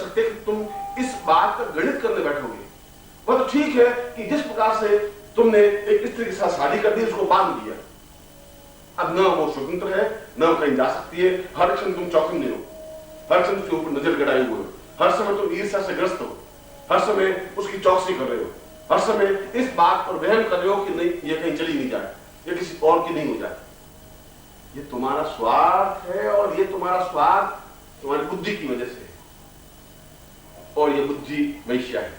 सकते कि तुम इस बात का गणित करने बैठोगे। वह तो ठीक है कि जिस प्रकार से तुमने एक स्त्री के साथ शादी कर दी, उसको बांध दिया, अब न वो स्वतंत्र है, न वो कहीं जा सकती है, हर क्षण तुम चौकन्ने हो, हर क्षण उसके ऊपर नजर गड़ाए हुए हो, हर समय तुम ईर्ष्या से ग्रस्त हो, हर समय उसकी चौकसी कर रहे हो, हर समय इस बात पर वहम कर रहे हो कि नहीं ये कहीं चली नहीं जाए, ये किसी और की नहीं हो जाए। ये तुम्हारा स्वार्थ है, और ये तुम्हारा स्वार्थ तुम्हारी बुद्धि की वजह से है, और ये बुद्धि वैश्या है,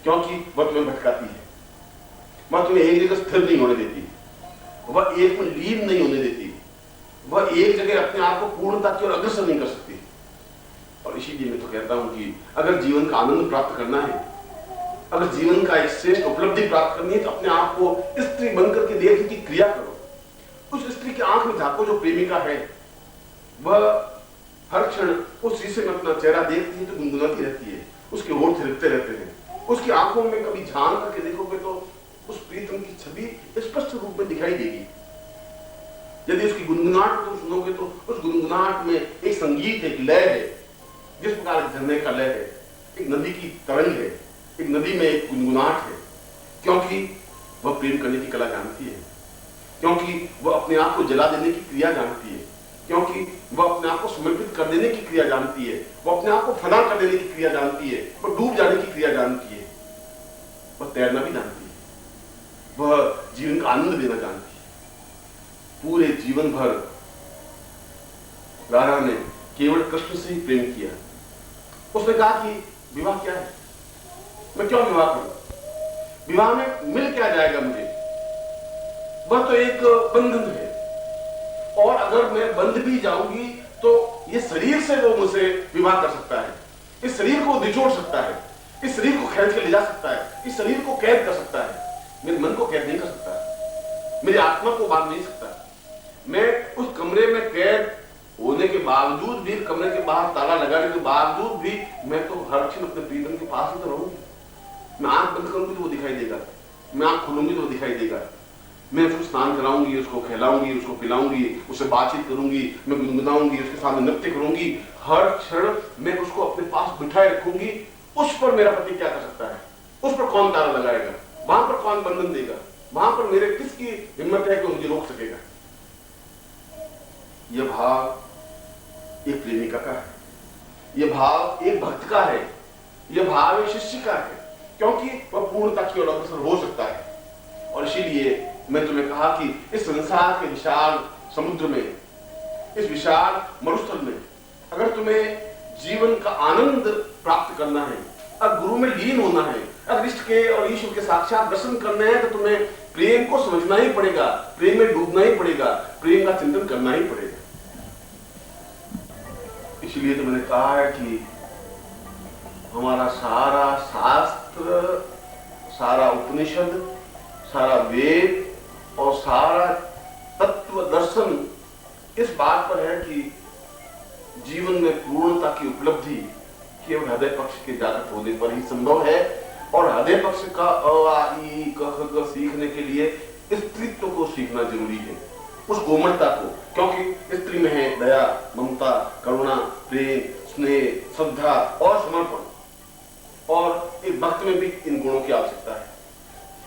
क्योंकि वह तुम्हें भटकाती है, वह तुम्हें एक जगह स्थिर नहीं होने देती, वह एक में लीन नहीं होने देती, वह एक जगह अपने आप को पूर्णता की ओर अग्रसर नहीं कर सकती। और इसीलिए मैं तो कहता हूं कि अगर जीवन का आनंद प्राप्त करना है, अगर जीवन का एक श्रेष्ठ उपलब्धि प्राप्त करनी है, तो अपने आप को स्त्री बनकर के देखने की क्रिया करो। उस स्त्री की आंख में झांको जो प्रेमिका है, वह हर क्षण उस शीशे में अपना चेहरा देखती है तो गुनगुनाती रहती है, उसके होंठ थिरकते रहते हैं, उसकी आंखों में कभी झांक करके देखोगे तो उस प्रीतम की छवि स्पष्ट रूप में दिखाई देगी। यदि उसकी गुनगुनाहट तुम सुनोगे तो उस गुनगुनाहट में एक संगीत है, एक लय है, जिस प्रकार झरने का लय है, एक नदी की तरंग है, एक नदी में एक गुनगुनाहट है, क्योंकि वह प्रेम करने की कला जानती है, क्योंकि वह अपने आप को जला देने की क्रिया जानती है, क्योंकि वह अपने आप को समर्पित कर देने की क्रिया जानती है, वह अपने आप को फना कर देने की क्रिया जानती है, वह डूब जाने की क्रिया जानती है, वह तैरना भी जानती है, वह जीवन का आनंद लेना जानती है। पूरे जीवन भर राधा ने केवल कृष्ण से ही प्रेम किया। उसने कहा कि विवाह क्या है, मैं क्यों विवाह करूं, विवाह में मिल क्या जाएगा मुझे, वह तो एक बंधन है, और अगर मैं बंध भी जाऊंगी तो ये शरीर से वो मुझसे विवाह कर सकता है, इस शरीर को निचोड़ सकता है, इस शरीर को खींच के ले जा सकता है, इस शरीर को कैद कर सकता है, मेरे मन को कैद नहीं कर सकता, मेरी आत्मा को बांध नहीं सकता। मैं उस कमरे में कैद होने के बावजूद भी, कमरे के बाहर ताला लगाने के बावजूद भी, मैं तो हर क्षण अपने प्रीतम के पास ही तो रहूंगी। मैं आंख बंद करूंगी तो वो दिखाई देगा, मैं आंख खोलूंगी तो वो दिखाई देगा, मैं उसको स्नान कराऊंगी, उसको खिलाऊंगी, उसको पिलाऊंगी, उससे बातचीत करूंगी, मैं गुनगुनाऊंगी, उसके सामने नृत्य करूंगी, हर क्षण मैं उसको अपने पास बिठाए रखूंगी। उस पर मेरा पति क्या कर सकता है, उस पर कौन ताला लगाएगा, वहां पर कौन बंधन देगा, वहां पर मेरे किसकी हिम्मत है कि मुझे रोक सकेगा। यह भाव एक प्रेमिका का है, यह भाव एक भक्त का है, यह भाव एक शिष्य का है, क्योंकि वह पूर्णता की ओर अग्रसर हो सकता है। और इसीलिए मैं तुम्हें कहा कि इस संसार के विशाल समुद्र में, इस विशाल मरुस्थल में, अगर तुम्हें जीवन का आनंद प्राप्त करना है, अगर गुरु में लीन होना है, अगर इष्ट के और ईश्वर के साक्षात दर्शन करने हैं, तो तुम्हें प्रेम को समझना ही पड़ेगा, प्रेम में डूबना ही पड़ेगा, प्रेम का चिंतन करना ही पड़ेगा। इसलिए तो मैंने कहा है कि हमारा सारा शास्त्र, सारा उपनिषद, सारा वेद और सारा तत्व दर्शन इस बात पर है कि जीवन में पूर्णता की उपलब्धि केवल हृदय पक्ष के जागृत होने पर ही संभव है। और हृदय पक्ष का अ आ इ क ख ग सीखने के लिए स्त्रीत्व को सीखना जरूरी है, उस कोमलता को, क्योंकि स्त्री में है दया, ममता, करुणा, प्रेम, स्नेह, श्रद्धा और समर्पण। और एक भक्त में भी इन गुणों की आवश्यकता है,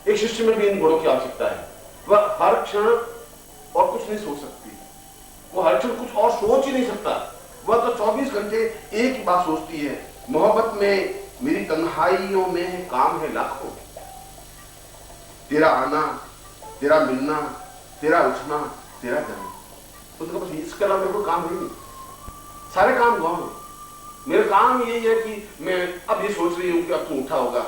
एक शिष्य में भी इन गुणों की आवश्यकता है। वह हर क्षण और कुछ नहीं सोच सकती, वो हर क्षण कुछ और सोच ही नहीं सकता, वह तो 24 घंटे एक ही बात सोचती है, मोहब्बत में मेरी तन्हाइयों में काम है लाखों, तेरा आना, तेरा मिलना, तेरा उठना, तेरा जाना। तो बस इसके अलावा मेरे को काम नहीं, सारे काम गौण है। मेरा काम यही है कि मैं अब ये सोच रही हूं कि अब तू उठा होगा,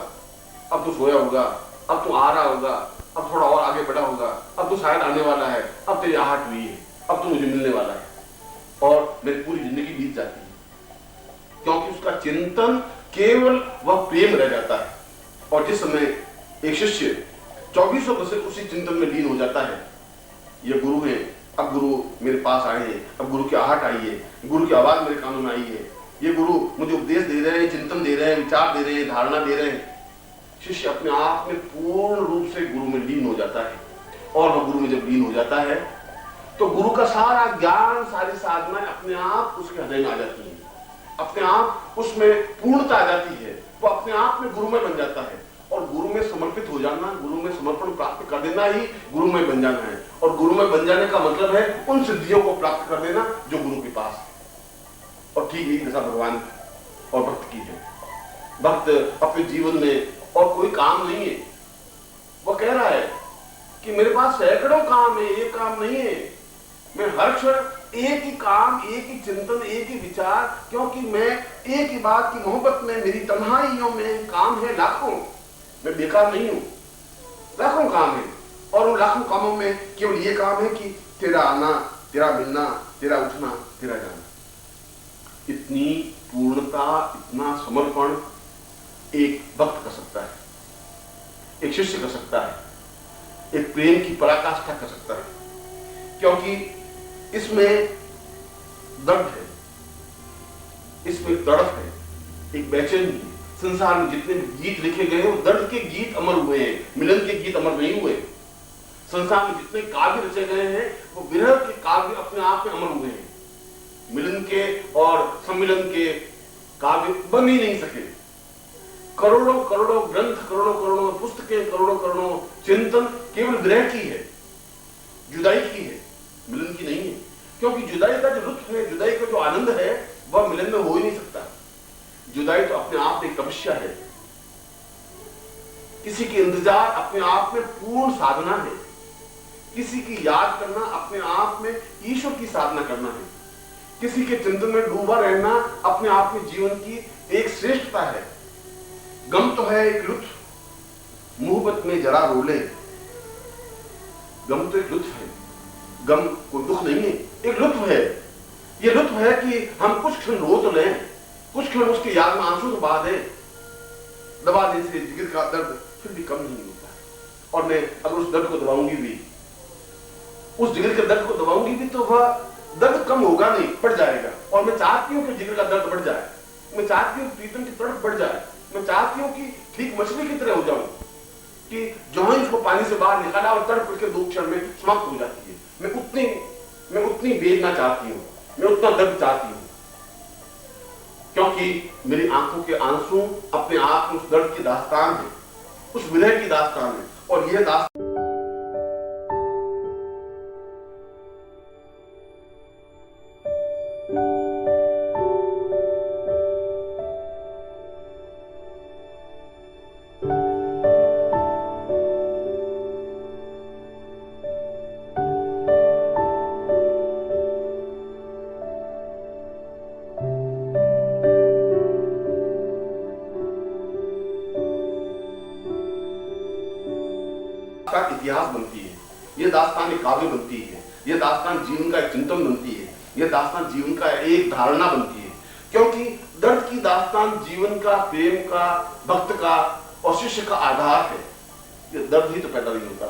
अब तू सोया होगा, अब तू आ रहा होगा, अब थोड़ा और आगे बढ़ा होगा, अब तू शायद आने वाला है, अब तेरी आहट हुई है, अब तू मुझे मिलने वाला है, और मेरी पूरी जिंदगी बीत जाती है, क्योंकि उसका चिंतन केवल वह प्रेम रह जाता है। और जिस समय एक शिष्य 24 वर्ष उसी चिंतन में लीन हो जाता है, ये गुरु है, अब गुरु मेरे पास आए हैं, अब गुरु की आहट आई है, गुरु की आवाज मेरे कानों में आई है, ये गुरु मुझे उपदेश दे रहे हैं, चिंतन दे रहे हैं, विचार दे रहे हैं, धारणा दे रहे हैं। शिष्य अपने आप में पूर्ण रूप से गुरु में लीन हो जाता है, और वह गुरु में जब लीन हो जाता है तो गुरु का सारा ज्ञान, सारी साधना अपने आप उसके हृदय में आ जाती है। अपने आप उसमें पूर्णता आ जाती है, वो अपने आप में गुरुमय बन जाता है। और गुरु में समर्पित हो जाना, गुरु में समर्पण प्राप्त कर देना ही गुरुमय बन जाना है। और गुरुमय बन जाने का मतलब है उन सिद्धियों को प्राप्त कर देना जो गुरु के पास है। और ठीक यही दशा भगवान की और भक्त की है। भक्त अपने जीवन में और कोई काम नहीं है, वो कह रहा है कि मेरे पास सैकड़ों काम है, ये काम नहीं है। मैं हर क्षण एक ही काम, एक ही चिंतन, एक ही विचार, क्योंकि मैं एक ही बात की मोहब्बत में, मेरी तन्हाइयों में काम है लाखों। मैं बेकार नहीं हूं, लाखों काम है। और उन लाखों कामों में केवल ये काम है कि तेरा आना, तेरा मिलना, तेरा उठना, तेरा जाना। इतनी पूर्णता, इतना समर्पण एक भक्त कर सकता है, एक शिष्य कर सकता है, एक प्रेम की पराकाष्ठा कर सकता है। क्योंकि इसमें दर्द है, इसमें तड़प है, एक बेचैनी है। संसार में जितने गीत लिखे गए हैं वो दर्द के गीत अमर हुए हैं, मिलन के गीत अमर नहीं हुए। संसार में जितने काव्य रचे गए हैं वो विरह के काव्य अपने आप में अमर हुए हैं। मिलन के और सम्मिलन के काव्य बन ही नहीं सके। करोड़ों करोड़ों ग्रंथ, करोड़ों करोड़ों पुस्तकें, करोड़ों करोड़ों चिंतन केवल विरह की है, जुदाई की है, मिलन की नहीं है। क्योंकि जुदाई का जो लुत्फ है, जुदाई का जो आनंद है, वह मिलन में हो ही नहीं सकता। जुदाई तो अपने आप में तपस्या है, किसी के इंतजार अपने आप में पूर्ण साधना है, किसी की याद करना अपने आप में ईश्वर की साधना करना है, किसी के चिंतन में डूबा रहना अपने आप में जीवन की एक श्रेष्ठता है। गम तो है एक लुत्फ, मोहब्बत में जरा रोले। गम तो एक लुत्फ है, गम कोई दुख नहीं है, एक लुत्फ है। ये लुत्फ है कि हम कुछ क्षण रो तो लें, कुछ क्षण उसकी याद में आंसू तो बहा दें, दबा दें से जिगर का दर्द फिर भी कम नहीं होता। और मैं अगर उस दर्द को दबाऊंगी भी, उस जिगर के दर्द को दबाऊंगी भी, तो वह दर्द कम होगा नहीं, बढ़ जाएगा। और मैं चाहती हूं कि जिगर का दर्द बढ़ जाए, मैं चाहती हूं प्रीतम की तड़प बढ़ जाए, मैं चाहती हूं कि ठीक मछली की तरह हो जाऊं कि जो ही उसको पानी से बाहर निकाला और तड़प के 2 क्षण में समाप्त हो जाती है। मैं उतनी वेदना चाहती हूं, मैं उतना दर्द चाहती हूं, क्योंकि मेरी आंखों के आंसू अपने आप में उस दर्द की दास्तान है, उस विरह की दास्तान है। और यह दास्तान का इतिहास बनती है, यह दास्तान एक काव्य बनती है, यह दास्तान जीवन का एक चिंतन बनती है, यह दास्तान जीवन का एक धारणा बनती है। क्योंकि दर्द की दास्तान जीवन का, प्रेम का, भक्त का और शिष्य का आधार है। यह दर्द ही तो पैदा नहीं होता,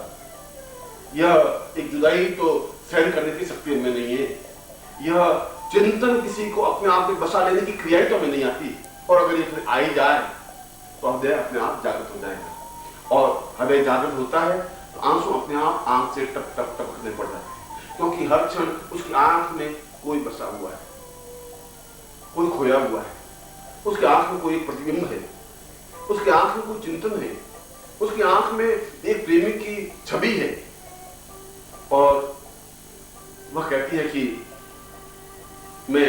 यह एक जुदाई तो सहन करने की शक्ति हमें नहीं है, यह चिंतन किसी को अपने आप में बसा लेने की क्रिया तो हमें नहीं आती। और अगर ये आई जाए तो हृदय अपने आप जागृत हो जाएगा, और हृदय जागृत होता है तो आंसू अपने आप आंख से टप टप टप करने पड़ जाते हैं। क्योंकि हर क्षण उसकी आंख में कोई बसा हुआ है, कोई खोया हुआ है, उसकी आंख में कोई एक प्रतिबिंब है, उसकी आंख में कोई चिंतन है, उसकी आंख में एक प्रेमी की छवि है। और वह कहती है कि मैं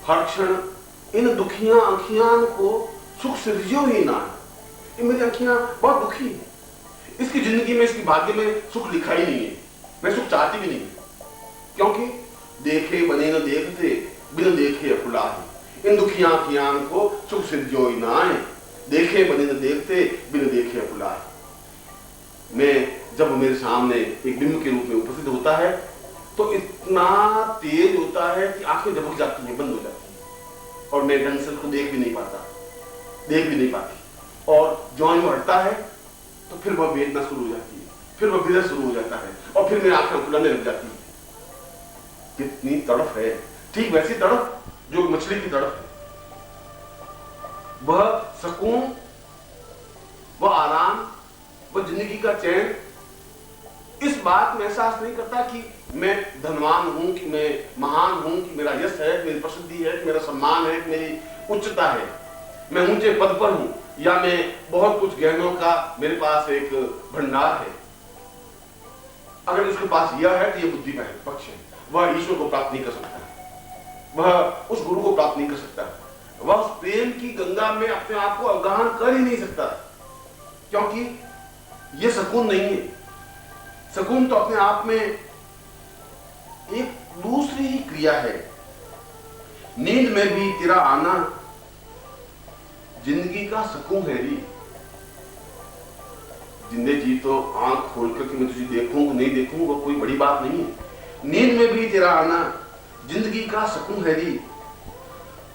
हर क्षण इन दुखियां आंखियां को सुख सृजियो ही ना, ये मेरी आंखियां बहुत दुखी है, इसकी जिंदगी में, इसकी भाग्य में सुख लिखा ही नहीं है, मैं सुख चाहती भी नहीं, क्योंकि देखे बने न देखते, बिन देखे अफुलाहि। इन दुखियां आंखियां को सुख सृजियो ही ना, देखे बने न देखते, बिन देखे अफुलाहि। मैं जब मेरे सामने एक बिंब के रूप में उपस्थित होता है तो इतना तेज होता है कि आंखें झपक जाती हैं, बंद हो जाती हैं, और मैं ढंग से उसको देख भी नहीं पाता, देख भी नहीं पाती। और जो ही हटता है तो फिर वह वेदना शुरू हो जाती है, फिर वह विरह शुरू हो जाता है, और फिर मेरी आंखें खुलने लग जाती है। कितनी तड़प है, ठीक वैसी तड़प जो मछली की तड़प है। वह सुकून, वह आराम, वह जिंदगी का चैन इस बात में एहसास नहीं करता कि मैं धनवान हूं, कि मैं महान हूं, कि मेरा यश है, मेरी प्रसिद्धि है, कि मेरा सम्मान है, कि मेरी उच्चता है, मैं ऊंचे पद पर हूं, या मैं बहुत कुछ गहनों का मेरे पास एक भंडार है। अगर उसके पास यह है तो यह बुद्धि का पक्ष है। वह ईश्वर को प्राप्त नहीं कर सकता, वह उस गुरु को प्राप्त नहीं कर सकता, वह उस प्रेम की गंगा में अपने आप को अवगाहन कर ही नहीं सकता, क्योंकि यह सकून नहीं है। सकून तो अपने आप में एक दूसरी ही क्रिया है। नींद में भी तेरा आना जिंदगी का सकून है री। जिंदे जी तो आंख खोलकर कि मैं तुझे देखूं नहीं देखूं वो कोई बड़ी बात नहीं है। नींद में भी तेरा आना जिंदगी का सकून है री,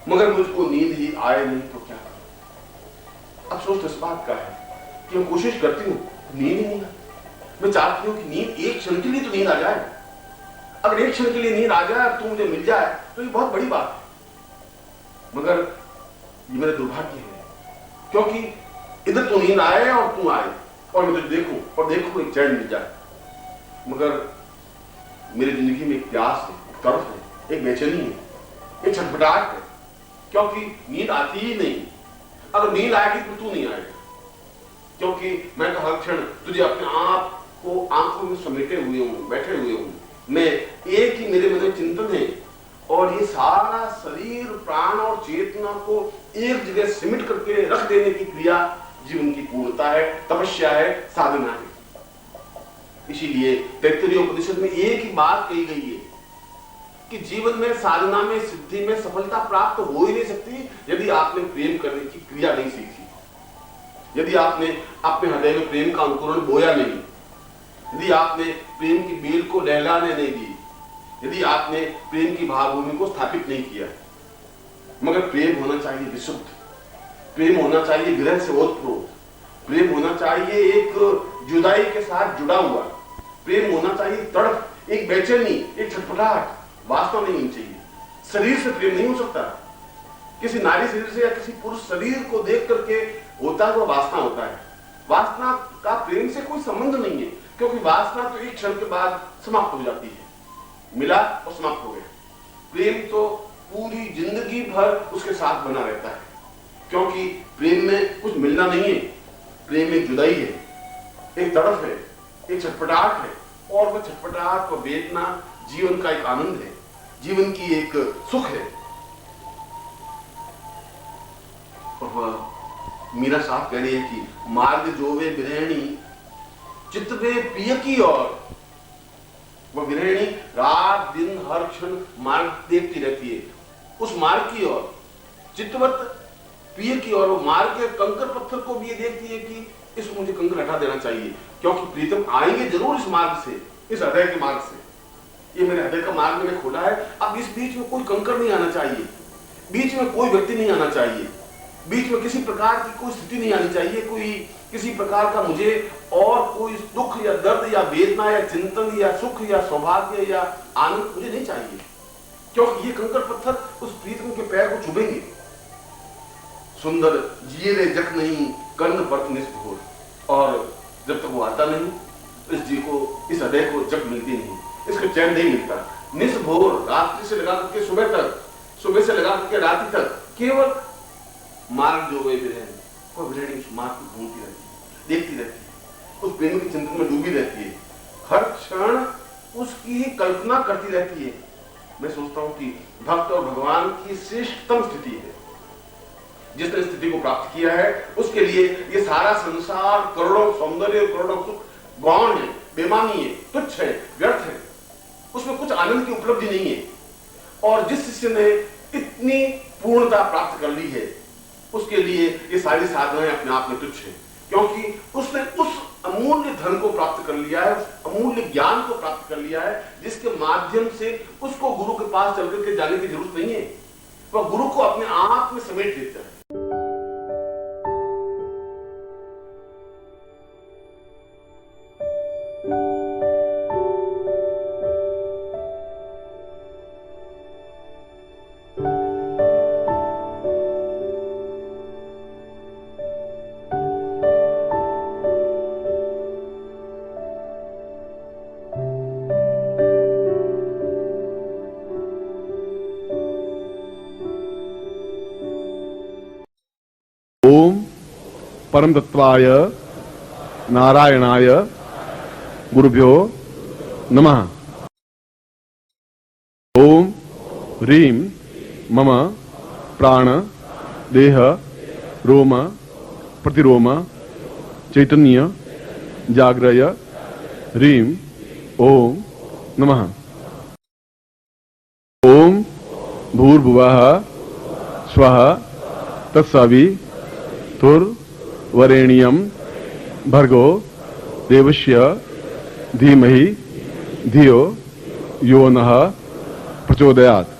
मगर मुझको नींद ही आए नहीं तो क्या करूं। अब सोच इस बात का है कि मैं कोशिश करती हूं, नींद ही नहीं आती। मैं चाहती हूं कि नींद एक क्षण के लिए तो नींद आ जाए। अगर एक क्षण के लिए नींद आ जाए तो मुझे मिल जाए तो ये बहुत बड़ी बात है, मगर ये मेरा दुर्भाग्य है, क्योंकि इधर तो नींद आए और तू आए और मैं तुझे देखूं और देखूं एक चैन मिल जाए, मगर मेरी जिंदगी में एक प्यास है, एक तड़प है, एक बेचैनी है, एक छटपटाहट है, क्योंकि नींद आती ही नहीं। अगर नींद आएगी तो तू नहीं आएगा, क्योंकि मैं तो हर क्षण तुझे अपने आप को आंखों में समेटे हुए हूं, बैठे हुए हूं। मैं एक ही मेरे मन में चिंतन है और ये सारा शरीर प्राण और चेतना को एक जगह सिमट करके रख देने की क्रिया जीवन की पूर्णता है, तपस्या है, साधना है। इसीलिए तैत्तिरीय उपनिषद में एक ही बात कही गई है कि जीवन में साधना में सिद्धि में सफलता प्राप्त हो ही नहीं सकती यदि आपने प्रेम करने की क्रिया नहीं सीखी, यदि आपने अपने हृदय में प्रेम का अंकुरण बोया नहीं, यदि आपने प्रेम की बेल को लहलाने नहीं दी, यदि आपने प्रेम की भावभूमि को स्थापित नहीं किया। मगर प्रेम होना चाहिए विशुद्ध, प्रेम होना चाहिए विरह से ओतप्रोत, प्रेम होना चाहिए एक जुदाई के साथ जुड़ा हुआ, प्रेम होना चाहिए तड़प, एक बेचैनी, एक छटपटाहट, वासना नहीं होनी चाहिए। शरीर से प्रेम नहीं हो सकता। किसी नारी शरीर से या किसी पुरुष शरीर को देख करके होता हुआ वासना होता है। वासना का प्रेम से कोई संबंध नहीं है, क्योंकि वासना तो एक क्षण के बाद समाप्त हो जाती है, मिला और समाप्त हो गया। प्रेम तो पूरी जिंदगी भर उसके साथ बना रहता है, क्योंकि प्रेम में कुछ मिलना नहीं है, प्रेम में जुदाई है, एक तड़प है, एक छटपटाहट है, और वह छटपटाहट और वेदना जीवन का एक आनंद है, जीवन की एक सुख है। और वह मीरा साहब कह रही है कि मार्ग जोवे विरहणी चित्त में पिय की ओर। वह विरहणी रात दिन हर क्षण मार्ग देखती रहती है, उस मार्ग की ओर, चित्तवत पिय की ओर। वो मार्ग के कंकर पत्थर को भी ये देखती है कि इसको मुझे कंकर हटा देना चाहिए, क्योंकि प्रीतम आएंगे जरूर इस मार्ग से, इस हृदय के मार्ग से। ये मेरे हृदय का मार्ग मैंने खोला है, अब इस बीच में कोई कंकर नहीं आना चाहिए, बीच में कोई व्यक्ति नहीं आना चाहिए, बीच में किसी प्रकार की कोई स्थिति नहीं आनी चाहिए, कोई किसी प्रकार का मुझे और कोई दुख या दर्द या वेदना या चिंतन या सुख या सौभाग्य या आनंद मुझे नहीं चाहिए, क्योंकि ये कंकर पत्थर उस प्रीतम के पैर को चुभेंगे। सुंदर जिए रे जख नहीं कर्ण परत निष्भोर। और जब तक वो आता नहीं, इस जी को, इस हृदय को जग मिलती नहीं, इसको चैन नहीं मिलता। निष्भोर, रात्रि से लगा करके सुबह तक, सुबह से लगा करके रात्रि तक, केवल मार्ग जो वे विरहणी, वो विरहणी उस मार्ग को ढूंढती रहती है, देखती रहती है, उस प्रेम के चिंतन में डूबी रहती है, हर क्षण उसकी ही कल्पना करती रहती है। मैं सोचता हूं कि भक्त और भगवान की श्रेष्ठतम स्थिति है। जिसने स्थिति को प्राप्त किया है उसके लिए ये सारा संसार करोड़ों सौंदर्य, करोड़ों सुख गौण है, बेमानी है, तुच्छ है, व्यर्थ है, उसमें कुछ आनंद की उपलब्धि नहीं है। और जिस शिष्य ने इतनी पूर्णता प्राप्त कर ली है, उसके लिए ये सारी साधनाएं अपने आप में तुच्छ है, क्योंकि उसने उस अमूल्य धन को प्राप्त कर लिया है, उस अमूल्य ज्ञान को प्राप्त कर लिया है, जिसके माध्यम से उसको गुरु के पास चल करके जाने की जरूरत नहीं है। वह गुरु को अपने आप में समेट लेता है। परम तत्वाय नारायणाय गुरुभ्यो नमः। ओम ह्रीं मम प्राण देह रोम प्रतिरोम चैतन्य जाग्रय ह्रीं ओम नमः। ओम भूर्भुवः स्वः तत्सवितुर्वरेण्यं भर्गो देवस्य धीमहि धियो यो नः प्रचोदयात्।